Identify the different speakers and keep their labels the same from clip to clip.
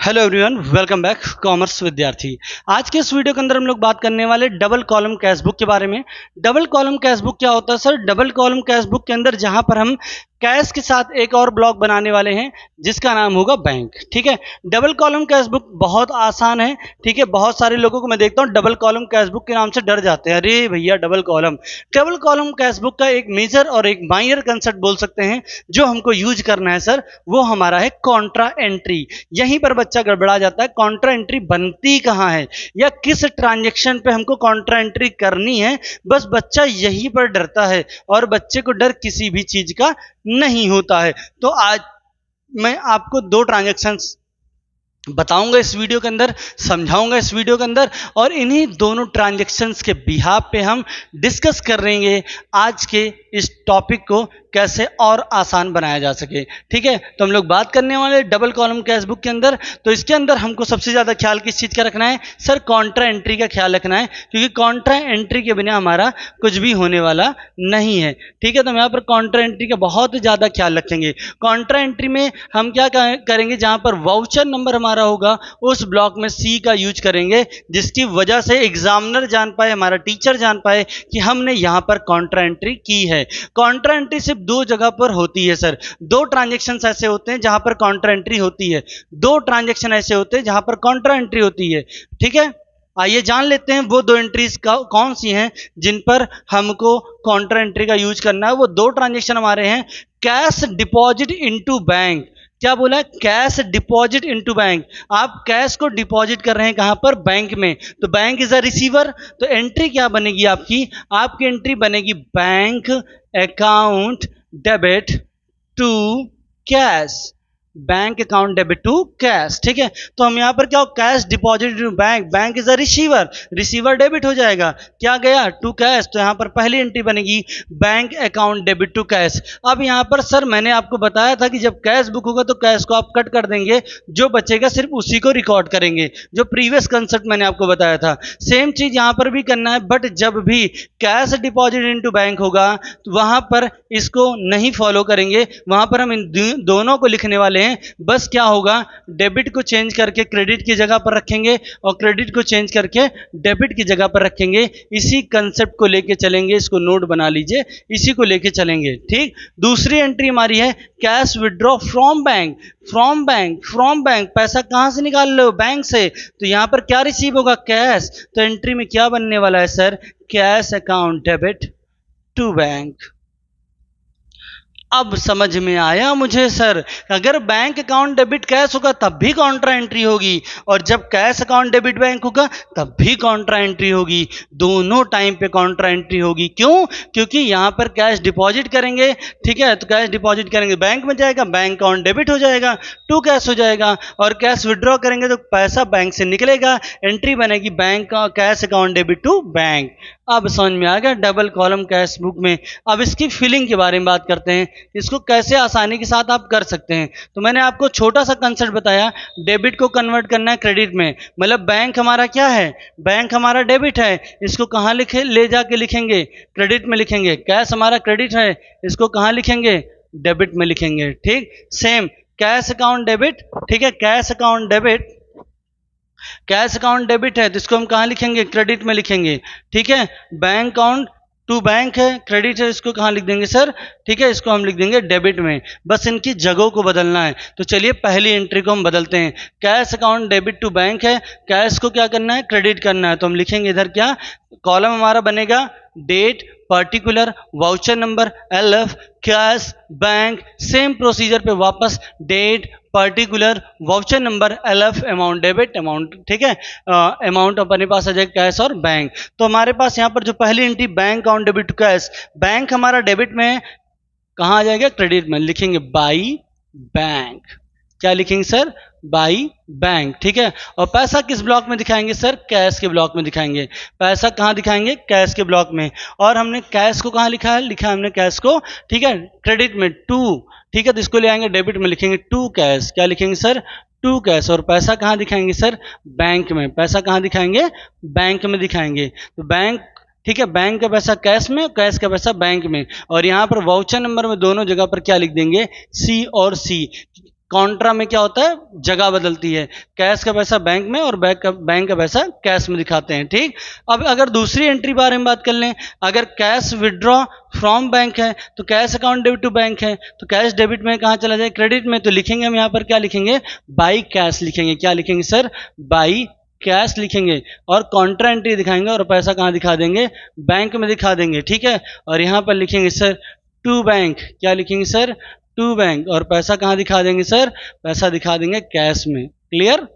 Speaker 1: Hello everyone, welcome back commerce विद्यार्थी। आज के इस वीडियो के अंदर हम लोग बात करने वाले डबल कॉलम कैश बुक के बारे में। डबल कॉलम कैश बुक क्या होता है sir? Double column cash book के अंदर जहां पर हम कैश के साथ एक और ब्लॉक बनाने वाले हैं जिसका नाम होगा बैंक। ठीक है, डबल कॉलम कैश बुक बहुत आसान है। ठीक है, बहुत सारे लोगों को मैं देखता हूं डबल कॉलम कैश बुक के नाम से डर जाते हैं। अरे भैया, डबल कॉलम कैश बुक का एक मेजर और एक माइनर कंसेप्ट बोल सकते हैं जो हमको यूज करना है सर, वो हमारा है कॉन्ट्रा एंट्री। यहीं पर बच्चा गड़बड़ा जाता है। कॉन्ट्रा एंट्री बनती कहां है या किस ट्रांजैक्शन पे हमको कॉन्ट्रा एंट्री करनी है, बस बच्चा यहीं पर डरता है और बच्चे को डर किसी भी चीज का नहीं होता है। तो आज मैं आपको दो ट्रांजैक्शंस बताऊंगा इस वीडियो के अंदर, समझाऊंगा इस वीडियो के अंदर, और इन्हीं दोनों ट्रांजैक्शंस के बिहाफ पे हम डिस्कस करेंगे आज के इस टॉपिक को कैसे और आसान बनाया जा सके। ठीक है, तो हम लोग बात करने वाले डबल कॉलम कैश बुक के अंदर। तो इसके अंदर हमको सबसे ज्यादा ख्याल किस चीज का रखना है सर? कॉन्ट्रा एंट्री का ख्याल रखना है, क्योंकि कॉन्ट्रा एंट्री के बिना हमारा कुछ भी होने वाला नहीं है। ठीक है, तो हम यहाँ पर कॉन्ट्रा एंट्री का बहुत ज्यादा ख्याल रखेंगे। कॉन्ट्रा एंट्री में हम क्या करेंगे, जहां पर वाउचर नंबर हमारा होगा उस ब्लॉक में सी का यूज करेंगे, जिसकी वजह से एग्जामिनर जान पाए, हमारा टीचर जान पाए कि हमने यहां पर कॉन्ट्रा एंट्री की है। कॉन्ट्रा एंट्री सिर्फ दो जगह पर होती है सर। दो ट्रांजैक्शन ऐसे होते हैं जहां पर कॉन्ट्रा एंट्री होती है। दो ट्रांजैक्शन ऐसे होते हैं जहां पर कॉन्ट्रा एंट्री होती है। ठीक है, आइए जान लेते हैं वो दो एंट्रीज कौन सी हैं जिन पर हमको कॉन्ट्रा एंट्री का यूज करना है। वो दो ट्रांजैक्शन हमारे हैं कैश डिपॉजिट इनटू बैंक। क्या बोला है? Cash deposit into bank. आप कैश को डिपॉजिट कर रहे हैं कहां पर? बैंक में। तो बैंक इज अ रिसीवर। तो एंट्री क्या बनेगी आपकी? आपकी एंट्री बनेगी bank account debit to cash. Bank account debit to cash. ठीक है, तो हम यहां पर क्या हो, cash deposit to bank, bank is a receiver, receiver debit हो जाएगा। क्या गया? To cash. तो यहां पर पहली एंट्री बनेगी bank account debit to cash. अब यहां पर सर मैंने आपको बताया था कि जब कैश बुक होगा तो कैश को आप कट कर देंगे, जो बचेगा सिर्फ उसी को रिकॉर्ड करेंगे, जो प्रीवियस कंसेप्ट मैंने आपको बताया था। सेम चीज यहां पर भी करना है, बट जब भी कैश डिपॉजिट इनटू बैंक होगा तो वहां पर इसको नहीं फॉलो करेंगे, वहां पर हम इन दोनों को लिखने वाले हैं। बस क्या होगा, डेबिट को चेंज करके क्रेडिट की जगह पर रखेंगे और क्रेडिट को चेंज करके डेबिट की जगह पर रखेंगे। इसी कंसेप्ट को लेके चलेंगे, इसको नोट बना लीजिए, इसी को लेके चलेंगे। ठीक, दूसरी एंट्री हमारी है cash withdraw from bank. From bank पैसा कहां से निकाल लो? बैंक से। तो यहां पर क्या रिसीव होगा? कैश। तो एंट्री में क्या बनने वाला है sir? Cash account debit to bank. अब समझ में आया मुझे सर। अगर बैंक अकाउंट डेबिट कैश होगा तब भी कॉन्ट्रा एंट्री होगी, और जब कैश अकाउंट डेबिट बैंक होगा तब भी कॉन्ट्रा एंट्री होगी। दोनों टाइम पे कॉन्ट्रा एंट्री होगी। क्यों? क्योंकि यहां पर कैश डिपॉजिट करेंगे। ठीक है, तो कैश डिपॉजिट करेंगे, बैंक में जाएगा, बैंक अकाउंट डेबिट हो जाएगा, टू कैश हो जाएगा। और कैश विड्रॉ करेंगे तो पैसा बैंक से निकलेगा, एंट्री बनेगी बैंक का cash account debit to bank. अब समझ में आ गया डबल कॉलम कैश बुक में। अब इसकी फिलिंग के बारे में बात करते हैं, इसको कैसे आसानी के साथ आप कर सकते हैं। तो मैंने आपको छोटा सा कंसेप्ट बताया, डेबिट को कन्वर्ट करना है क्रेडिट में। मतलब बैंक हमारा क्या है? बैंक हमारा डेबिट है, इसको कहाँ लिखे, ले जाके लिखेंगे? क्रेडिट में लिखेंगे। कैश हमारा क्रेडिट है, इसको कहाँ लिखेंगे? डेबिट में लिखेंगे। ठीक, सेम कैश अकाउंट डेबिट। ठीक है, कैश अकाउंट डेबिट है तो इसको हम कहाँ लिखेंगे? क्रेडिट में लिखेंगे। ठीक है, बैंक अकाउंट टू बैंक है, क्रेडिट है, इसको कहाँ लिख देंगे सर? ठीक है, इसको हम लिख देंगे डेबिट में। बस इनकी जगहों को बदलना है। तो चलिए पहली एंट्री को हम बदलते हैं। Cash account debit to bank है, कैश को क्या करना है? क्रेडिट करना है। तो हम लिखेंगे इधर क्या, कॉलम हमारा बनेगा date, particular, voucher number, LF, cash, bank. Same procedure पे वापस date, particular, voucher number, LF, amount debit, amount. ठीक है, अमाउंट अपने पास आ जाएगा कैश और बैंक। तो हमारे पास यहाँ पर जो पहली entry bank account debit to cash, bank हमारा डेबिट में, कहाँ आ जाएगा? क्रेडिट में। लिखेंगे बाई बैंक। क्या लिखेंगे सर? By bank. ठीक है, और पैसा किस ब्लॉक में दिखाएंगे सर? कैश के ब्लॉक में दिखाएंगे। पैसा कहाँ दिखाएंगे? कैश के ब्लॉक में। और हमने कैश को कहाँ लिखा है? लिखा है हमने कैश को, ठीक है, क्रेडिट में टू। ठीक है, तो इसको ले आएंगे डेबिट में, लिखेंगे टू कैश। क्या लिखेंगे सर? To cash. और पैसा कहाँ दिखाएंगे सर? बैंक में। पैसा कहाँ दिखाएंगे? बैंक में दिखाएंगे। तो बैंक, ठीक है, बैंक का पैसा कैश में, कैश का पैसा बैंक में। और यहाँ पर वाउचर नंबर में दोनों जगह पर क्या लिख देंगे? सी और सी। कॉन्ट्रा में क्या होता है, जगह बदलती है, कैश का पैसा बैंक में और बैंक का पैसा कैश में दिखाते हैं। ठीक, अब अगर दूसरी एंट्री बारे में बात कर लें, अगर कैश विड्रॉ फ्रॉम बैंक है तो cash account debit to bank है, तो कैश डेबिट में कहाँ चला जाए, क्रेडिट में, तो लिखेंगे हम यहाँ पर क्या लिखेंगे, बाई कैश लिखेंगे। क्या लिखेंगे सर, बाई कैश लिखेंगे और कॉन्ट्रा एंट्री दिखाएंगे और पैसा कहाँ दिखा देंगे, बैंक में दिखा देंगे। ठीक है, और यहाँ पर लिखेंगे सर टू बैंक, क्या लिखेंगे सर, टू बैंक, और पैसा कहाँ दिखा देंगे सर, पैसा दिखा देंगे कैश में। क्लियर,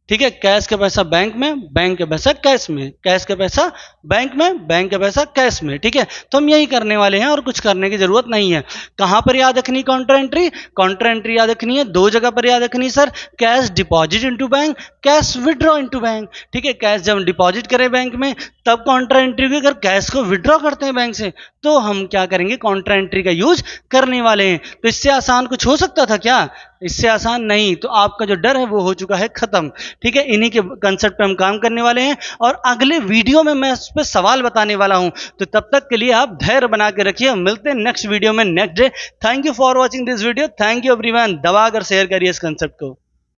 Speaker 1: ठीक है, कैश का पैसा बैंक में, बैंक का पैसा कैश में, कैश का पैसा बैंक में, बैंक का पैसा कैश में। ठीक है, तो हम यही करने वाले हैं और कुछ करने की जरूरत नहीं है। कहां पर याद रखनी कॉन्ट्रा एंट्री, कॉन्ट्रा एंट्री याद रखनी है दो जगह पर याद रखनी है sir, cash deposit into bank, cash withdraw into bank. ठीक है, कैश जब हम डिपॉजिट करें बैंक में तब कॉन्ट्रा एंट्री होगी, अगर कैश को विड्रॉ करते हैं बैंक से तो हम क्या करेंगे, कॉन्ट्रा एंट्री का यूज करने वाले हैं। तो इससे आसान कुछ हो सकता था क्या, इससे आसान नहीं। तो आपका जो डर है वो हो चुका है खत्म। ठीक है, इन्हीं के कंसेप्ट पे हम काम करने वाले हैं और अगले वीडियो में मैं उस पर सवाल बताने वाला हूं। तो तब तक के लिए आप धैर्य बना के रखिए, मिलते हैं नेक्स्ट वीडियो में next day. Thank you for watching this video, thank you everyone, दबाकर शेयर करिए इस कंसेप्ट को।